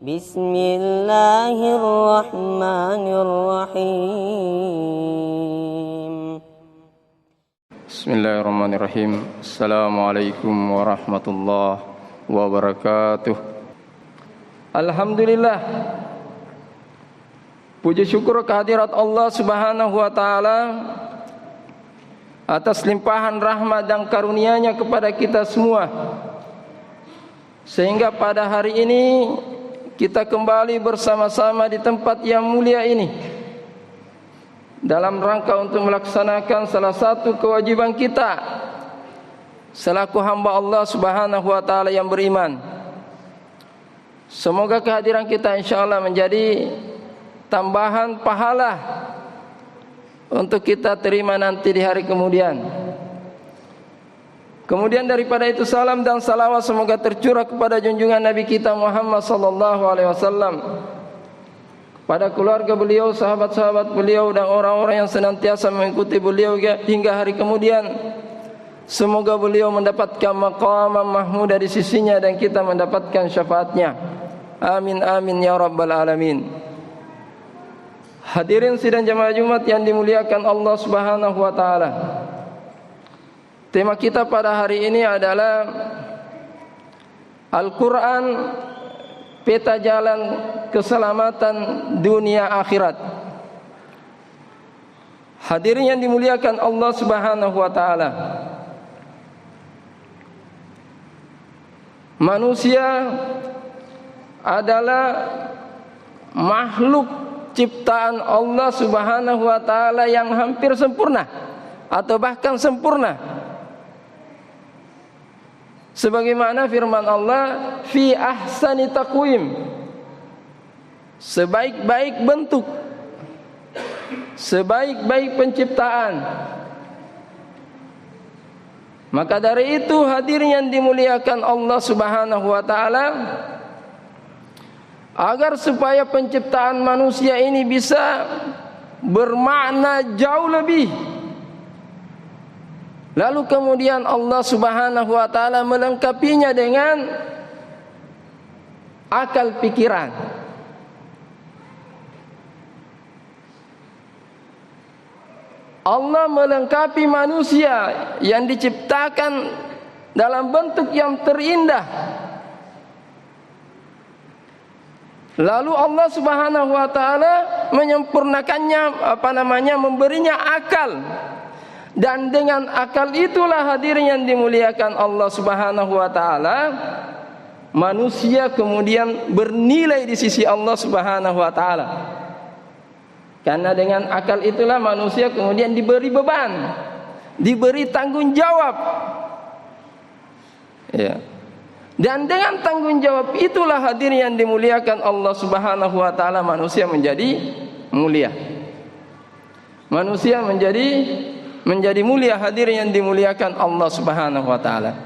Bismillahirrahmanirrahim. Bismillahirrahmanirrahim. Assalamualaikum warahmatullahi wabarakatuh. Alhamdulillah, puji syukur kehadirat Allah Subhanahu wa ta'ala atas limpahan rahmat dan karunia-Nya kepada kita semua, sehingga pada hari ini kita kembali bersama-sama di tempat yang mulia ini dalam rangka untuk melaksanakan salah satu kewajiban kita selaku hamba Allah Subhanahu wa ta'ala yang beriman. Semoga kehadiran kita insyaallah menjadi tambahan pahala untuk kita terima nanti di hari kemudian. Kemudian daripada itu, salam dan salawat semoga tercurah kepada junjungan Nabi kita Muhammad sallallahu alaihi wasallam, pada keluarga beliau, sahabat-sahabat beliau, dan orang-orang yang senantiasa mengikuti beliau hingga hari kemudian. Semoga beliau mendapatkan maqam mahmudah di sisinya dan kita mendapatkan syafaatnya. Amin amin ya rabbal alamin. Hadirin sidang jamaah Jumat yang dimuliakan Allah Subhanahu wa taala. Tema kita pada hari ini adalah Al-Quran, peta jalan keselamatan dunia akhirat. Hadirin yang dimuliakan Allah Subhanahu wa ta'ala, manusia adalah makhluk ciptaan Allah Subhanahu wa ta'ala yang hampir sempurna atau bahkan sempurna. Sebagaimana firman Allah, fi ahsani taqwim, sebaik-baik bentuk, sebaik-baik penciptaan. Maka dari itu, hadirin yang dimuliakan Allah Subhanahu wa ta'ala, agar supaya penciptaan manusia ini bisa bermakna jauh lebih, lalu kemudian Allah Subhanahu wa ta'ala melengkapinya dengan akal pikiran. Allah melengkapi manusia yang diciptakan dalam bentuk yang terindah. Lalu Allah Subhanahu wa ta'ala menyempurnakannya, memberinya akal. Dan dengan akal itulah, hadirin yang dimuliakan Allah Subhanahu wa ta'ala, manusia kemudian bernilai di sisi Allah Subhanahu wa ta'ala. Karena dengan akal itulah manusia kemudian diberi beban, diberi tanggung jawab, ya. Dan dengan tanggung jawab itulah, hadirin yang dimuliakan Allah Subhanahu wa ta'ala, manusia menjadi mulia. Manusia menjadi mulia, hadirin yang dimuliakan Allah Subhanahu wa ta'ala.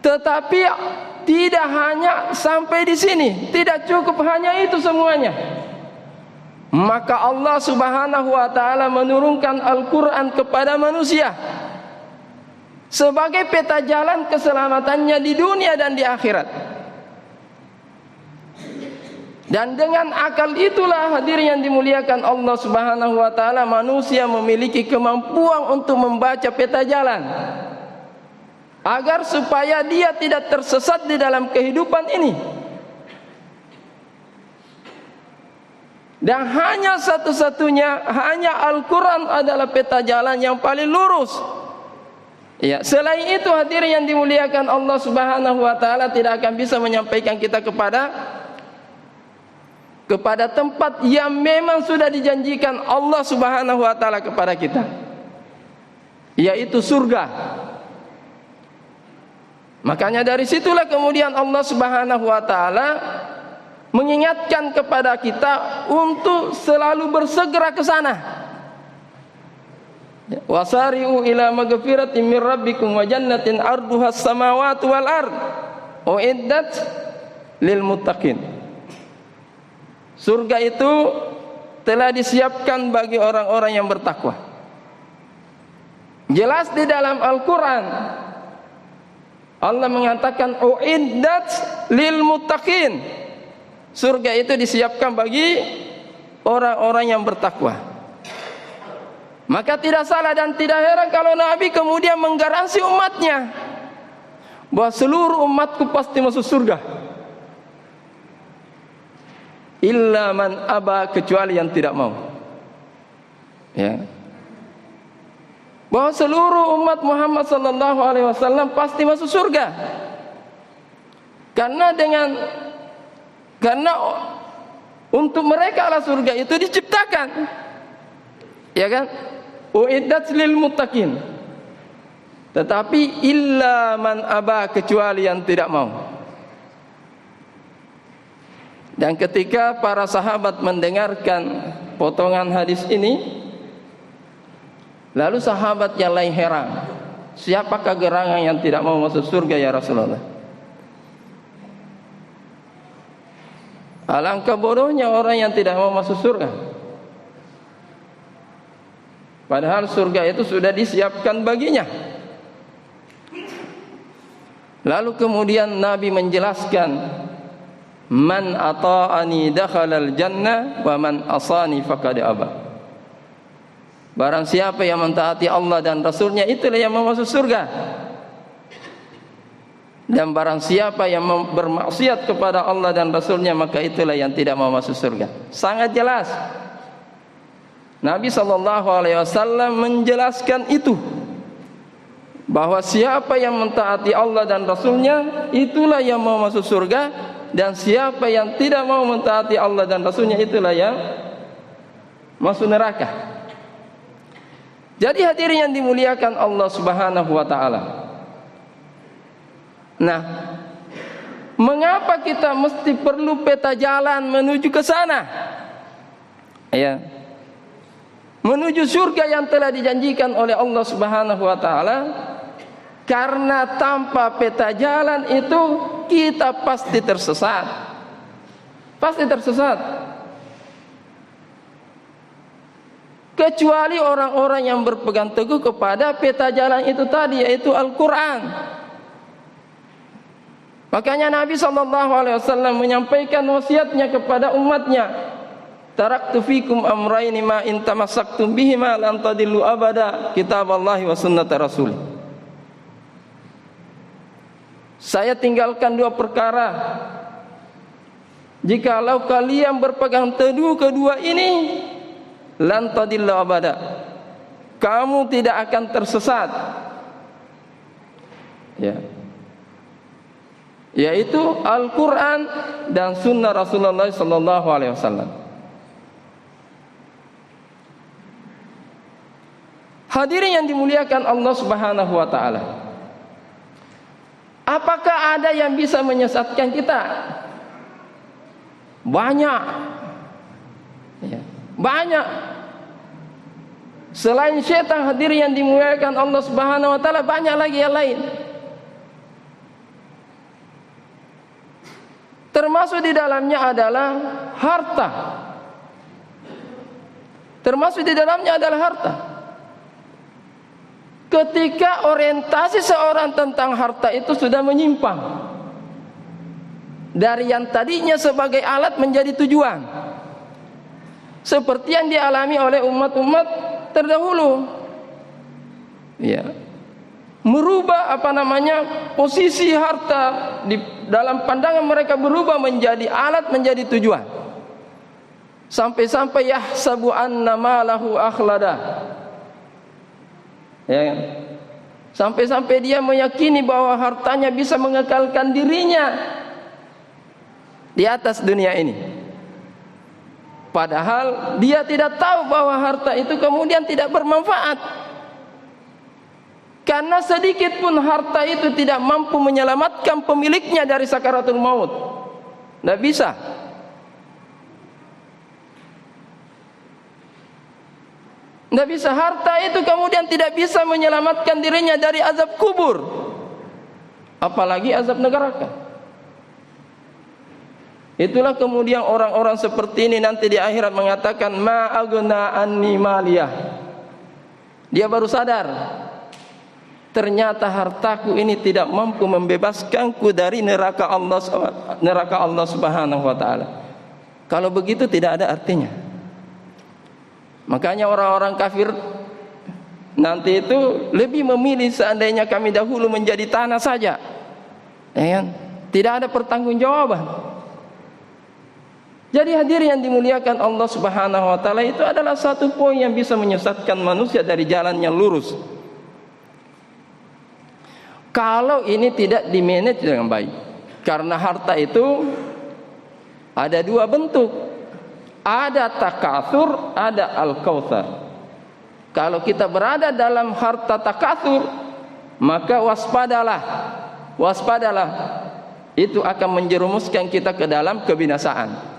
Tetapi tidak hanya sampai di sini, tidak cukup hanya itu semuanya. Maka Allah Subhanahu wa ta'ala menurunkan Al-Quran kepada manusia sebagai peta jalan keselamatannya di dunia dan di akhirat. Dan dengan akal itulah, hadirin yang dimuliakan Allah Subhanahu wa ta'ala, manusia memiliki kemampuan untuk membaca peta jalan, agar supaya dia tidak tersesat di dalam kehidupan ini. Dan hanya satu-satunya, hanya Al-Quran adalah peta jalan yang paling lurus. Ya, selain itu, hadirin yang dimuliakan Allah Subhanahu wa ta'ala tidak akan bisa menyampaikan kita kepada tempat yang memang sudah dijanjikan Allah Subhanahu wa ta'ala kepada kita, yaitu surga. Makanya dari situlah kemudian Allah Subhanahu wa ta'ala mengingatkan kepada kita untuk selalu bersegera ke sana. Wasari'u ila maghfiratin min rabbikum wa jannatin arduhas samawati wal ard uiddat lil muttaqin. Surga itu telah disiapkan bagi orang-orang yang bertakwa. Jelas di dalam Al-Quran Allah mengatakan uiddat lil muttaqin, Surga itu disiapkan bagi orang-orang yang bertakwa. Maka tidak salah dan tidak heran kalau Nabi kemudian menggaransi umatnya bahwa seluruh umatku pasti masuk surga. Illa man aba, kecuali yang tidak mau. Ya. Bahwa seluruh umat Muhammad sallallahu alaihi wasallam pasti masuk surga. Karena untuk mereka lah surga itu diciptakan. Ya kan? Uiddat lil muttaqin. Tetapi illa man aba, kecuali yang tidak mau. Dan ketika para sahabat mendengarkan potongan hadis ini, lalu sahabat yang lain heran, siapakah gerangan yang tidak mau masuk surga ya Rasulullah? Alangkah bodohnya orang yang tidak mau masuk surga. Padahal surga itu sudah disiapkan baginya. Lalu kemudian Nabi menjelaskan, man ata'ani dakhalal jannah wa man asani faqad aba. Barang siapa yang mentaati Allah dan Rasulnya, itulah yang mau masuk surga. Dan barang siapa yang bermaksiat kepada Allah dan Rasulnya, maka itulah yang tidak mau masuk surga. Sangat jelas. Nabi SAW menjelaskan itu, bahwa siapa yang mentaati Allah dan Rasulnya, itulah yang mau masuk surga. Dan siapa yang tidak mau mentaati Allah dan Rasulnya, itulah yang masuk neraka. Jadi hadirin yang dimuliakan Allah Subhanahu wa ta'ala, nah, mengapa kita mesti perlu peta jalan menuju ke sana? Ya, menuju surga yang telah dijanjikan oleh Allah Subhanahu wa ta'ala. Karena tanpa peta jalan itu kita pasti tersesat. Pasti tersesat. Kecuali orang-orang yang berpegang teguh kepada peta jalan itu tadi, yaitu Al-Quran. Makanya Nabi SAW menyampaikan wasiatnya kepada umatnya, taraktu fikum amrayni ma in tamassaktum bihima lan tadillu abada, kitaballahi wa sunnata rasul. Saya tinggalkan dua perkara, jikalau kalian berpegang teguh kedua ini, lan tadillu abada, kamu tidak akan tersesat. Ya, yaitu Al-Quran dan Sunnah Rasulullah Sallallahu Alaihi Wasallam. Hadirin yang dimuliakan Allah Subhanahu Wa Taala, apakah ada yang bisa menyesatkan kita? Banyak, ya, banyak. Selain syaitan, hadirin yang dimuliakan Allah Subhanahu Wa Taala, banyak lagi yang lain. Termasuk di dalamnya adalah harta. Termasuk di dalamnya adalah harta. Ketika orientasi seorang tentang harta itu sudah menyimpang dari yang tadinya sebagai alat menjadi tujuan, seperti yang dialami oleh umat-umat terdahulu, ya, merubah posisi harta di dalam pandangan mereka, berubah menjadi alat, menjadi tujuan, sampai-sampai yahsabu anna malahu akhlada, ya, sampai-sampai dia meyakini bahwa hartanya bisa mengekalkan dirinya di atas dunia ini, padahal dia tidak tahu bahwa harta itu kemudian tidak bermanfaat. Karena sedikit pun harta itu tidak mampu menyelamatkan pemiliknya dari sakaratul maut. Tidak bisa. Tidak bisa. Harta itu kemudian tidak bisa menyelamatkan dirinya dari azab kubur, apalagi azab neraka. Itulah kemudian orang-orang seperti ini nanti di akhirat mengatakan, ma aghna anni maliyah. Dia baru sadar, ternyata hartaku ini tidak mampu membebaskanku dari neraka Allah Subhanahu wa taala. Kalau begitu tidak ada artinya. Makanya orang-orang kafir nanti itu lebih memilih seandainya kami dahulu menjadi tanah saja, ya kan? Tidak ada pertanggungjawaban. Jadi hadirin yang dimuliakan Allah Subhanahu wa taala, itu adalah satu poin yang bisa menyesatkan manusia dari jalan yang lurus. Kalau ini tidak dimanage dengan baik. Karena harta itu ada dua bentuk. Ada takatsur, ada al-kautsar. Kalau kita berada dalam harta takatsur, maka waspadalah. Waspadalah. Itu akan menjerumuskan kita ke dalam kebinasaan.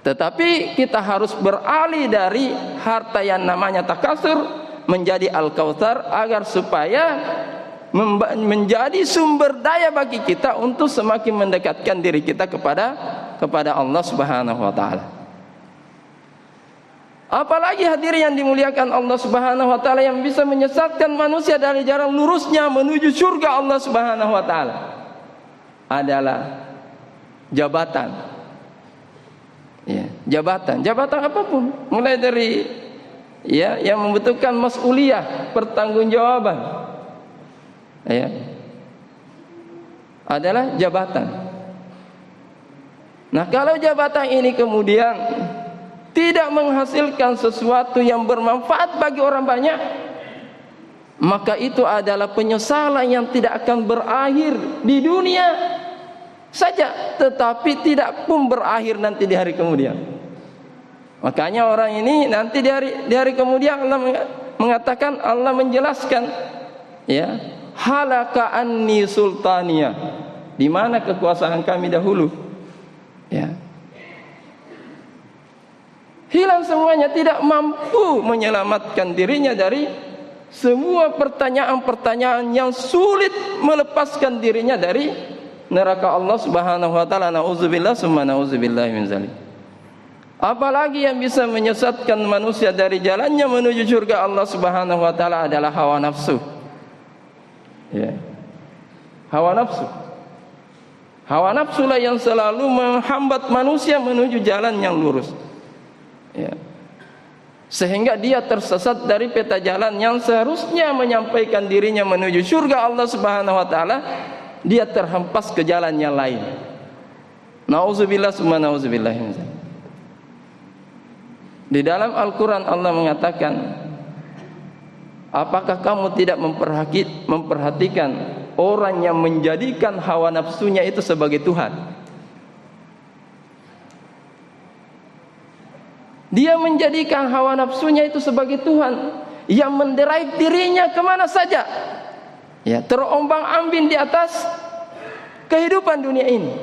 Tetapi kita harus beralih dari harta yang namanya takatsur menjadi al-kautsar, agar supaya menjadi sumber daya bagi kita untuk semakin mendekatkan diri kita kepada Allah Subhanahu wa taala. Apalagi hadirin yang dimuliakan Allah Subhanahu wa taala, yang bisa menyesatkan manusia dari jalan lurusnya menuju surga Allah Subhanahu wa taala adalah jabatan. Ya, jabatan apapun, mulai dari yang membutuhkan mas'uliyah, pertanggungjawaban. Ya, adalah jabatan. Nah, kalau jabatan ini kemudian tidak menghasilkan sesuatu yang bermanfaat bagi orang banyak, maka itu adalah penyesalan yang tidak akan berakhir di dunia saja, tetapi tidak pun berakhir nanti di hari kemudian. Makanya orang ini nanti di hari kemudian Allah mengatakan, Allah menjelaskan, ya, halaka anni sultania, di mana kekuasaan kami dahulu, ya, hilang semuanya, tidak mampu menyelamatkan dirinya dari semua pertanyaan-pertanyaan yang sulit melepaskan dirinya dari neraka Allah Subhanahu wa taala. Nauzubillah summa nauzubillah min zalik. Apalagi yang bisa menyesatkan manusia dari jalannya menuju surga Allah Subhanahu wa taala adalah hawa nafsu. Ya. Hawa nafsu. Hawa nafsulah yang selalu menghambat manusia menuju jalan yang lurus. Ya. Sehingga dia tersesat dari peta jalan yang seharusnya menyampaikan dirinya menuju surga Allah Subhanahu wa taala, dia terhempas ke jalan yang lain. Nauzubillah summa nauzubillah. Di dalam Al-Qur'an Allah mengatakan, apakah kamu tidak memperhatikan orang yang menjadikan hawa nafsunya itu sebagai Tuhan? Dia menjadikan hawa nafsunya itu sebagai Tuhan yang menderai dirinya kemana saja, ya, terombang-ambing di atas kehidupan dunia ini.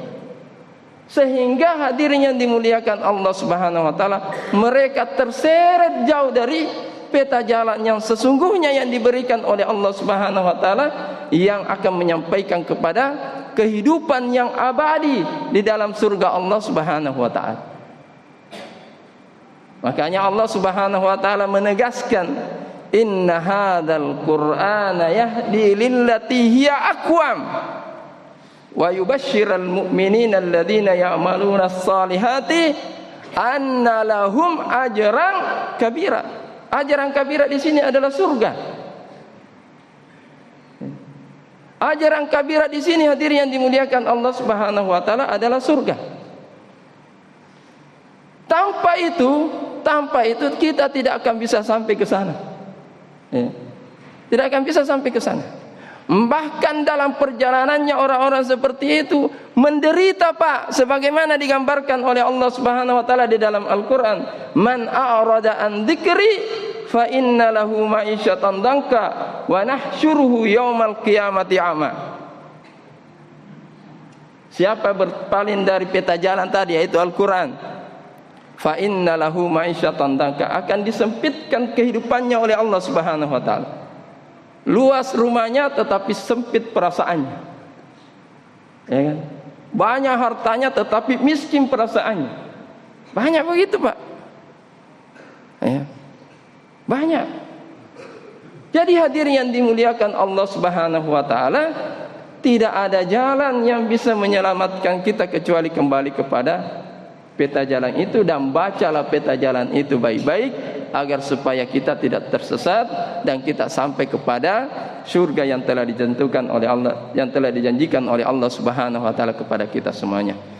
Sehingga hadirin yang dimuliakan Allah Subhanahu wa taala, mereka terseret jauh dari peta jalan yang sesungguhnya yang diberikan oleh Allah Subhanahu wa taala, yang akan menyampaikan kepada kehidupan yang abadi di dalam surga Allah Subhanahu wa taala. Makanya Allah Subhanahu wa taala menegaskan, inna hadzal qur'ana yahdi lillati hiya aqwam wa yubashshiral mu'minina alladzina ya'maluna as-salihati anna lahum ajran kabira. Ajaran kabira di sini adalah surga. Ajaran kabira di sini hadirin yang dimuliakan Allah Subhanahu wa taala adalah surga. Tanpa itu kita tidak akan bisa sampai ke sana. Ya. Tidak akan bisa sampai ke sana. Bahkan dalam perjalanannya orang-orang seperti itu menderita, Pak, sebagaimana digambarkan oleh Allah Subhanahu wa taala di dalam Al-Qur'an, man a'rada an dzikri fa inna lahu ma'isyatan danka wa nahsyuruhu yaumal qiyamati a'ma. Siapa berpaling dari peta jalan tadi, yaitu Al-Qur'an, fa inna lahu ma'isyatan danka, akan disempitkan kehidupannya oleh Allah Subhanahu wa taala. Luas rumahnya tetapi sempit perasaannya, ya kan? Banyak hartanya tetapi miskin perasaannya. Banyak begitu, Pak, ya. Banyak. Jadi hadirin yang dimuliakan Allah Subhanahu wa taala, tidak ada jalan yang bisa menyelamatkan kita kecuali kembali kepada peta jalan itu dan bacalah peta jalan itu baik-baik agar supaya kita tidak tersesat dan kita sampai kepada surga yang telah ditentukan oleh Allah, yang telah dijanjikan oleh Allah Subhanahu wa taala kepada kita semuanya.